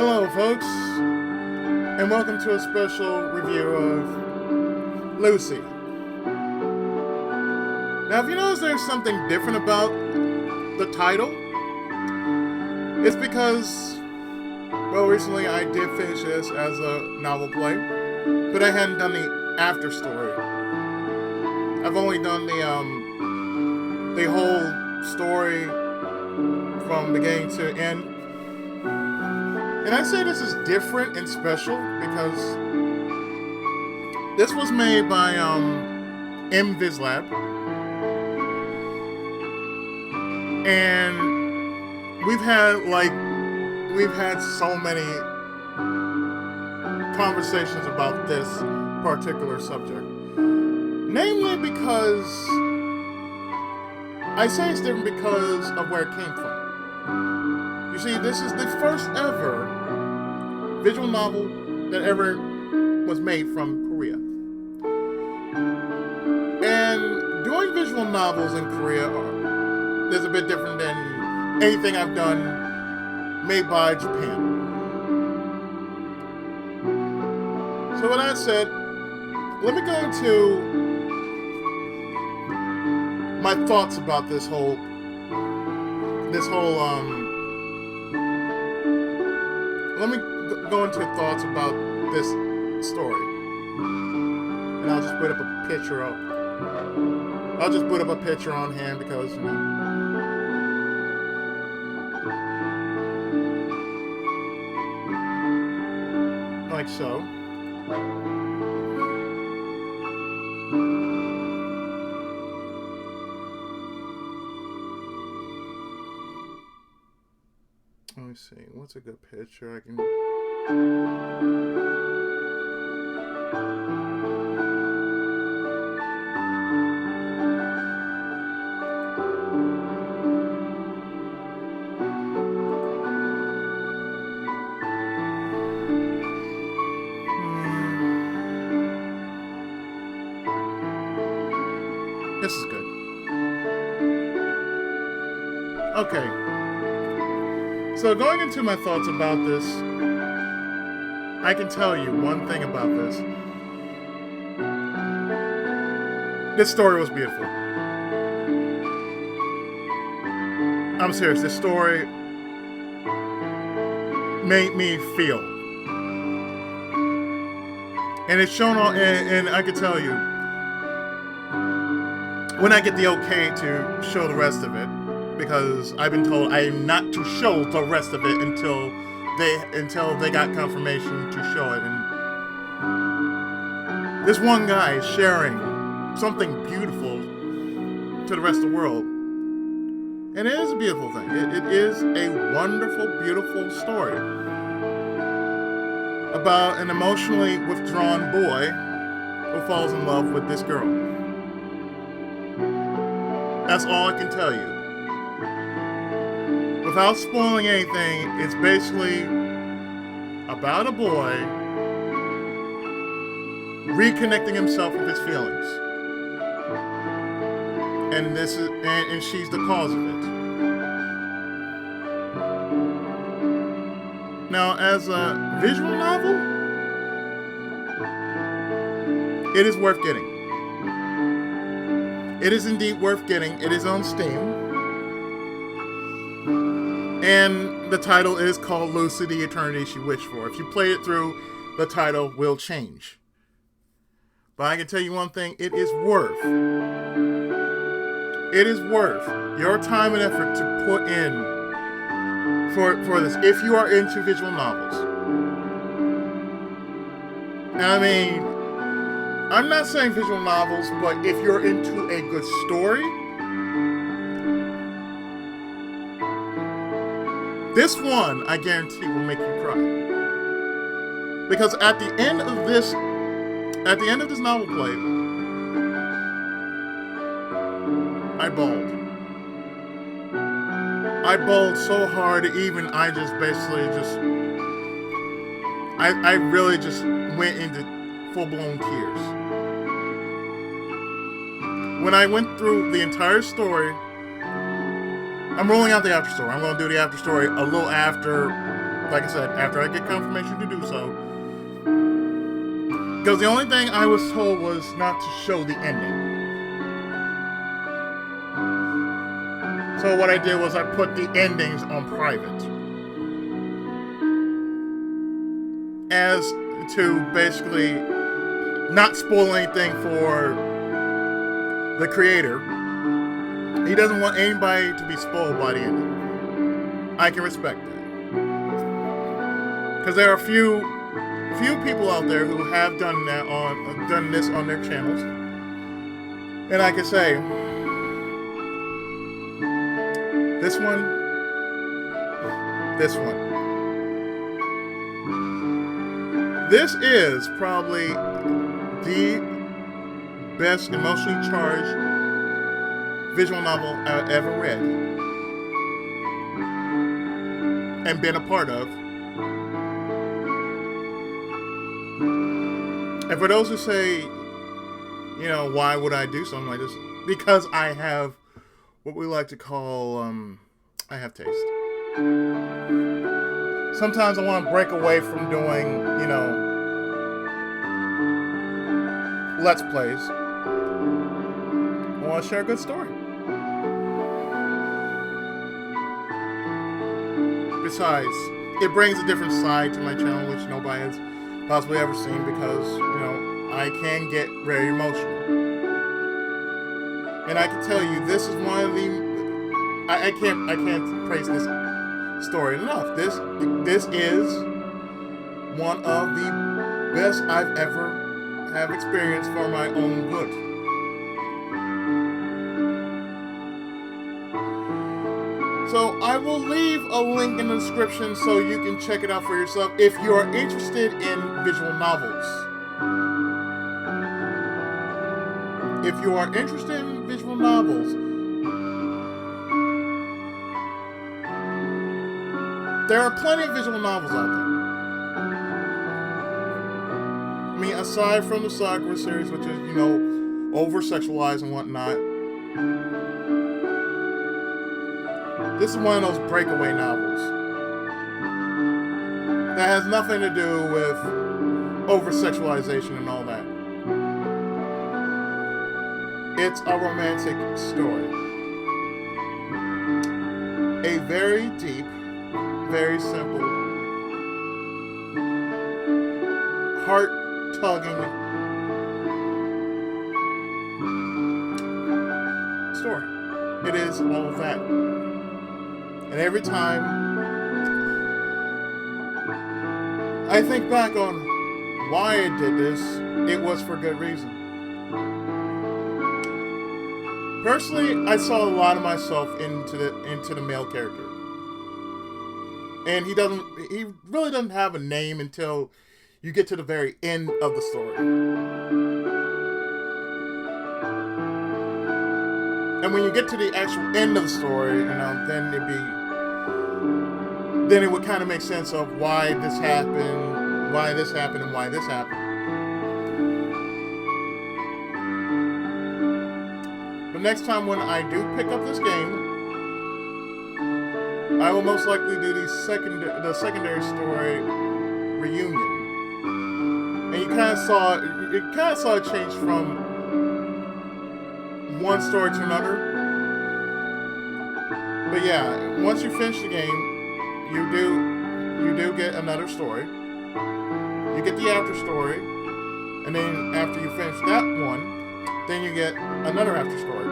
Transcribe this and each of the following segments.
Hello, folks, and welcome to a special review of Lucy. Now, if you notice there's something different about the title, it's because, well, recently I did finish this as a novel play, but I hadn't done the after story. I've only done the whole story from beginning to end. And I say this is different and special because this was made by MVislab, and we've had so many conversations about this particular subject. Namely because I say it's different because of where it came from. You see, this is the first ever visual novel that ever was made from Korea. And doing visual novels in Korea is a bit different than anything I've done made by Japan. So with that said, let me go into my thoughts about this whole let me go into thoughts about this story. And I'll just put up a picture up. I'll just put up a picture on hand because, like so. Let me see. What's a good picture I can... This is good. Okay. So going into my thoughts about this, I can tell you one thing about this. This story was beautiful. I'm serious. This story made me feel. And it's shown on, and I can tell you, when I get the okay to show the rest of it, because I've been told I am not to show the rest of it until they got confirmation to show it. And this one guy is sharing something beautiful to the rest of the world. And it is a beautiful thing. It is a wonderful, beautiful story about an emotionally withdrawn boy who falls in love with this girl. That's all I can tell you. Without spoiling anything, it's basically about a boy reconnecting himself with his feelings. And and she's the cause of it. Now, as a visual novel, it is worth getting. It is indeed worth getting. It is on Steam. And the title is called Lucy, the Eternity She Wished For. If you play it through, the title will change. But I can tell you one thing, it is worth your time and effort to put in for this, if you are into visual novels. And I mean, I'm not saying visual novels, but if you're into a good story, this one, I guarantee, will make you cry. Because at the end of this novel play, I bawled. I bawled so hard, even I really just went into full-blown tears. When I went through the entire story, I'm rolling out the after story. I'm going to do the after story a little after Like I said, after I get confirmation to do so. Because the only thing I was told was not to show the ending. So what I did was I put the endings on private. As to basically not spoil anything for the creator. He doesn't want anybody to be spoiled by the ending. I can respect that. Because there are a few people out there who have done this on their channels. And I can say, this one. This is probably the best emotionally charged visual novel I've ever read and been a part of. And for those who say, why would I do something like this? Because I have what we like to call, I have taste. Sometimes I want to break away from doing, Let's Plays. I want to share a good story. Besides, it brings a different side to my channel, which nobody has possibly ever seen, because, I can get very emotional. And I can tell you, this is one of the... I can't praise this story enough. This is one of the best I've ever have experienced for my own good. So I will leave a link in the description so you can check it out for yourself if you are interested in visual novels. If you are interested in visual novels, there are plenty of visual novels out there. I mean, aside from the Sakura series, which is, over-sexualized and whatnot, this is one of those breakaway novels that has nothing to do with over-sexualization and all that. It's a romantic story. A very deep, very simple, heart-tugging story. It is all that. And every time I think back on why I did this, it was for good reason. Personally, I saw a lot of myself into the male character. And he really doesn't have a name until you get to the very end of the story. And when you get to the actual end of the story, then it would kind of make sense of why this happened, and why this happened. But next time when I do pick up this game, I will most likely do the secondary story reunion. And you kind of saw a change from one story to another. But yeah, once you finish the game, you do get another story. You get the after story, and then after you finish that one, then you get another after story.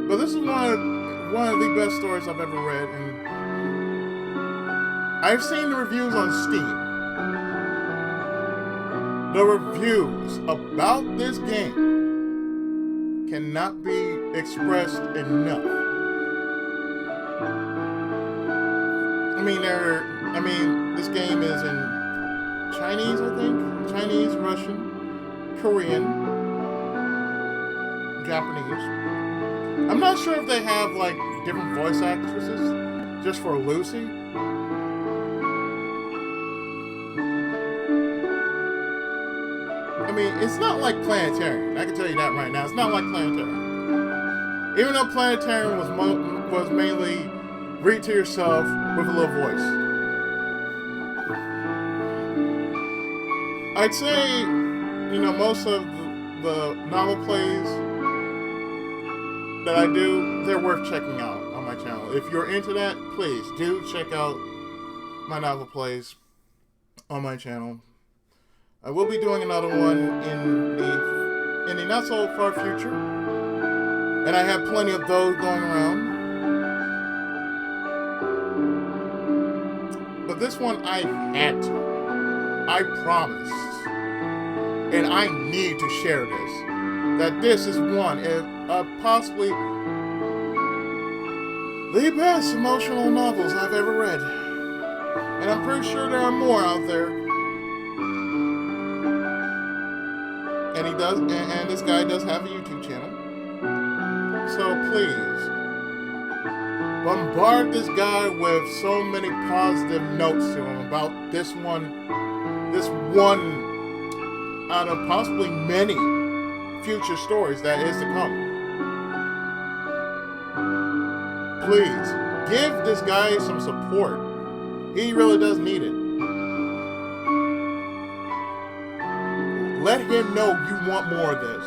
But this is one of the best stories I've ever read, and I've seen the reviews on Steam. The reviews about this game cannot be expressed enough. This game is in Chinese, I think. Chinese, Russian, Korean, Japanese. I'm not sure if they have, different voice actresses just for Lucy. It's not like Planetarian. I can tell you that right now. It's not like Planetarian. Even though Planetarium was mainly read to yourself with a little voice. I'd say, most of the novel plays that I do, they're worth checking out on my channel. If you're into that, please do check out my novel plays on my channel. I will be doing another one in the not so far future, and I have plenty of those going around. But this one I had to. I promised, and I need to share this. That this is one, if possibly the best emotional novels I've ever read, and I'm pretty sure there are more out there. And he does, and this guy does have a YouTube channel. So please bombard this guy with so many positive notes to him about this one out of possibly many future stories that is to come. Please give this guy some support. He really does need it. Let him know you want more of this.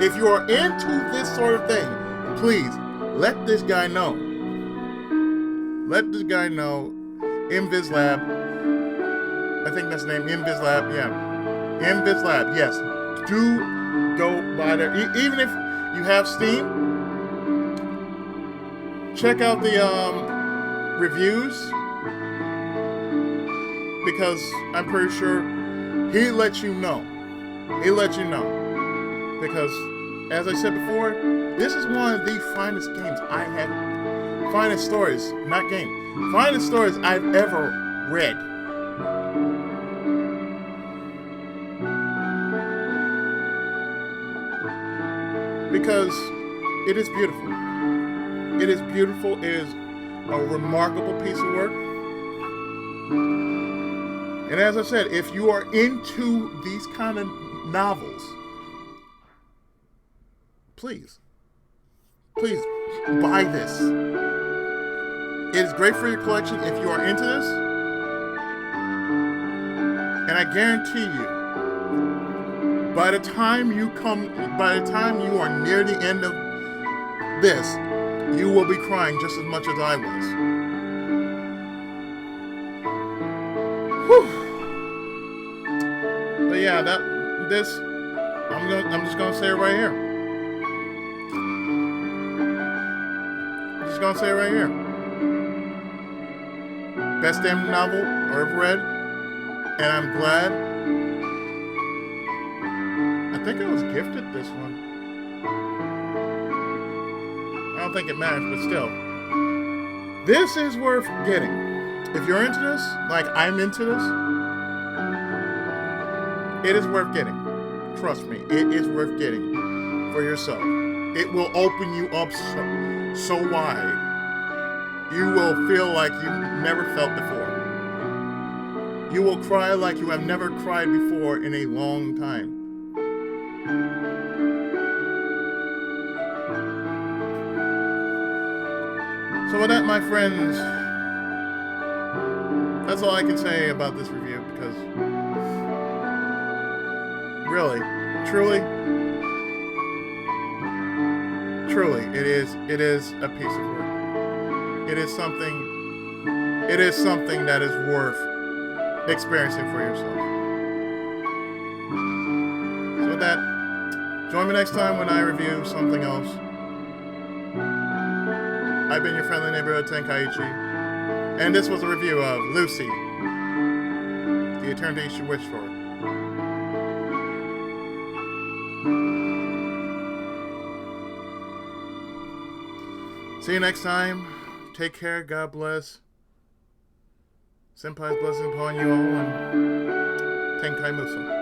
If you are into this sort of thing, please let this guy know. Let this guy know. InvisLab. I think that's the name. InvisLab. Yeah. InvisLab. Yes. Do go by there. Even if you have Steam, check out the reviews, because I'm pretty sure he let you know. He'll let you know. Because, as I said before, this is one of the finest games I have. Finest stories, not game. Finest stories I've ever read. Because it is beautiful. It is beautiful. It is a remarkable piece of work. And as I said, if you are into these kind of novels, please buy this. It is great for your collection if you are into this. And I guarantee you, by the time you are near the end of this, you will be crying just as much as I was. Whew. But yeah, I'm just gonna say it right here. I'm just gonna say it right here. Best damn novel I've ever read, and I'm glad. I think I was gifted this one. I don't think it matters, but still, this is worth getting. If you're into this, like I'm into this, it is worth getting. Trust me, it is worth getting for yourself. It will open you up so wide. You will feel like you've never felt before. You will cry like you have never cried before in a long time. So with that, my friends, that's all I can say about this review, because really, truly, it is a piece of work. It is something that is worth experiencing for yourself. So with that, join me next time when I review something else. I've been your friendly neighborhood Tenkaichi, and this was a review of Lucy, the eternity you should wish for. See you next time. Take care. God bless. Senpai's blessing upon you all, and Tenkai Muso.